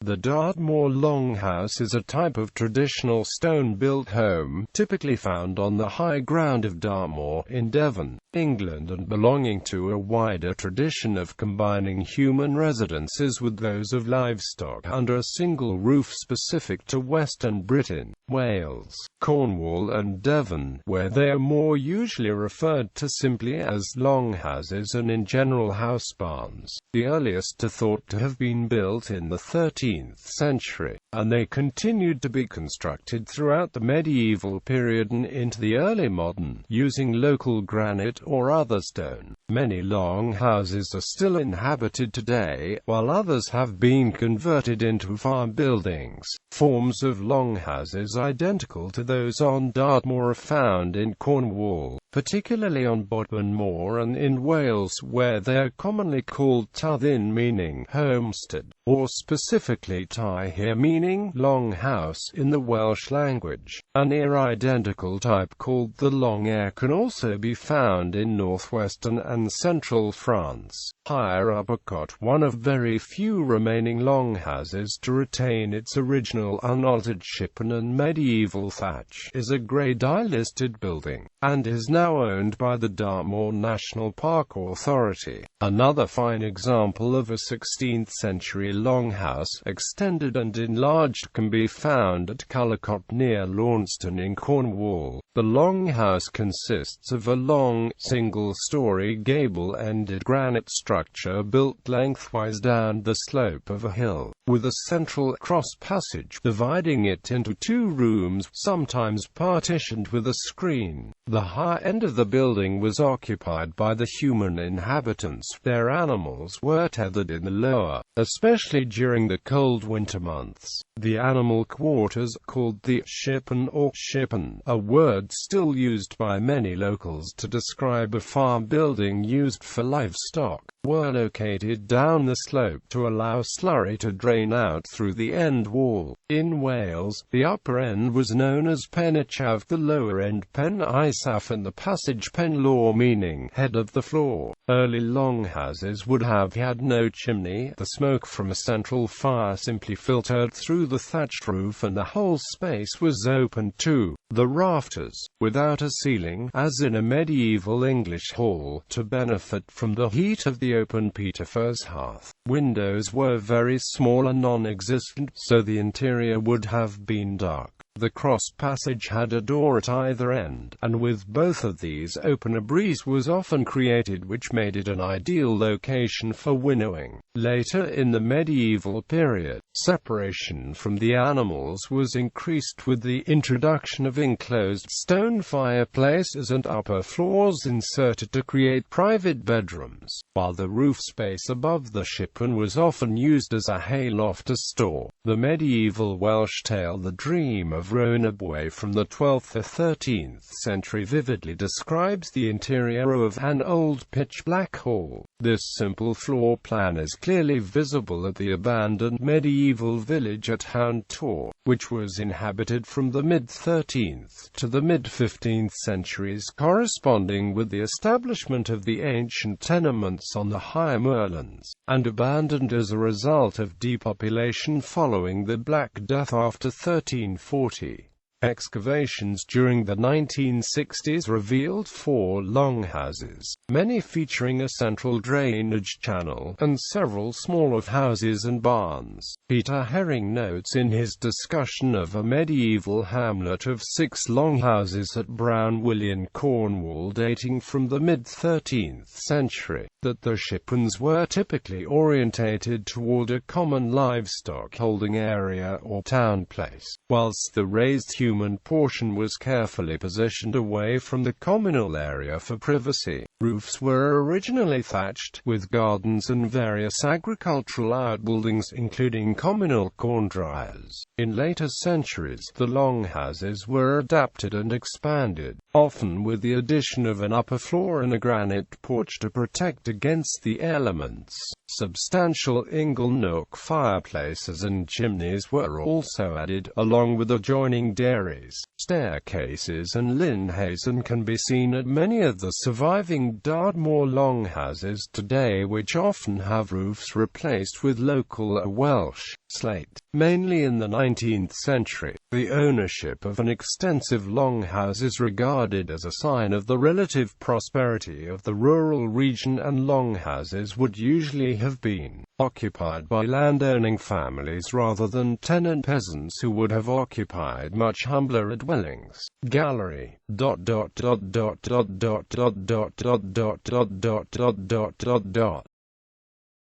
The Dartmoor longhouse is a type of traditional stone-built home, typically found on the high ground of Dartmoor, in Devon, England, and belonging to a wider tradition of combining human residences with those of livestock under a single roof specific to Western Britain, Wales, Cornwall and Devon, where they are more usually referred to simply as longhouses and in general housebarns. The earliest are thought to have been built in the 13th century, and they continued to be constructed throughout the medieval period and into the early modern, using local granite or other stone. Many longhouses are still inhabited today, while others have been converted into farm buildings. Forms of longhouses identical to those on Dartmoor are found in Cornwall, particularly on Bodmin Moor, and in Wales, where they are commonly called tyddyn, meaning homestead, or specifically Ty Hir, meaning longhouse in the Welsh language. A near-identical type called the long can also be found in northwestern and central France. Higher Uppercut, one of very few remaining longhouses to retain its original unaltered shippen and medieval thatch, is a Grade I listed building, and is now owned by the Dartmoor National Park Authority. Another fine example of a 16th century longhouse, extended and enlarged, can be found at Cullercott near Launceston in Cornwall. The longhouse consists of a long, single-story gable-ended granite structure built lengthwise down the slope of a hill, with a central cross passage dividing it into two rooms, sometimes partitioned with a screen. The high end of the building was occupied by the human inhabitants. Their animals were tethered in the lower, especially during the cold winter months. The animal quarters, called the shippen or shippen, a word still used by many locals to describe a farm building used for livestock, were located down the slope to allow slurry to drain out through the end wall. In Wales, the upper end was known as pen uchaf, the lower end pen isaf, and the passage pen law, meaning head of the floor. Early longhouses would have had no chimney. The smoke from a central fire simply filtered through the thatched roof, and the whole space was open to the rafters, without a ceiling, as in a medieval English hall, to benefit from the heat of the open peat furze hearth. Windows were very small and non-existent, so the interior would have been dark. The cross passage had a door at either end, and with both of these open a breeze was often created, which made it an ideal location for winnowing. Later in the medieval period, separation from the animals was increased with the introduction of enclosed stone fireplaces and upper floors inserted to create private bedrooms, while the roof space above the shippen was often used as a hayloft or store. The medieval Welsh tale The Dream of Rhonabwy from the 12th or 13th century vividly describes the interior of an old pitch-black hall. This simple floor plan is clearly visible at the abandoned medieval village at Tor, which was inhabited from the mid-13th to the mid-15th centuries, corresponding with the establishment of the ancient tenements on the higher moorlands, and abandoned as a result of depopulation following the Black Death after 1340. Excavations during the 1960s revealed 4 longhouses, many featuring a central drainage channel, and several smaller houses and barns. Peter Herring notes in his discussion of a medieval hamlet of 6 longhouses at Brownwillian, Cornwall, dating from the mid-13th century, that the shippens were typically orientated toward a common livestock holding area or town place, whilst the raised human portion was carefully positioned away from the communal area for privacy. Roofs were originally thatched, with gardens and various agricultural outbuildings, including communal corn dryers. In later centuries, the longhouses were adapted and expanded, often with the addition of an upper floor and a granite porch to protect against the elements. Substantial ingle-nook fireplaces and chimneys were also added, along with adjoining dairies, staircases and linhays, and can be seen at many of the surviving Dartmoor longhouses today, which often have roofs replaced with local Welsh slate. Mainly in the 19th century, the ownership of an extensive longhouse is regarded as a sign of the relative prosperity of the rural region, and longhouses would usually have been occupied by landowning families rather than tenant peasants who would have occupied much humbler dwellings. Gallery.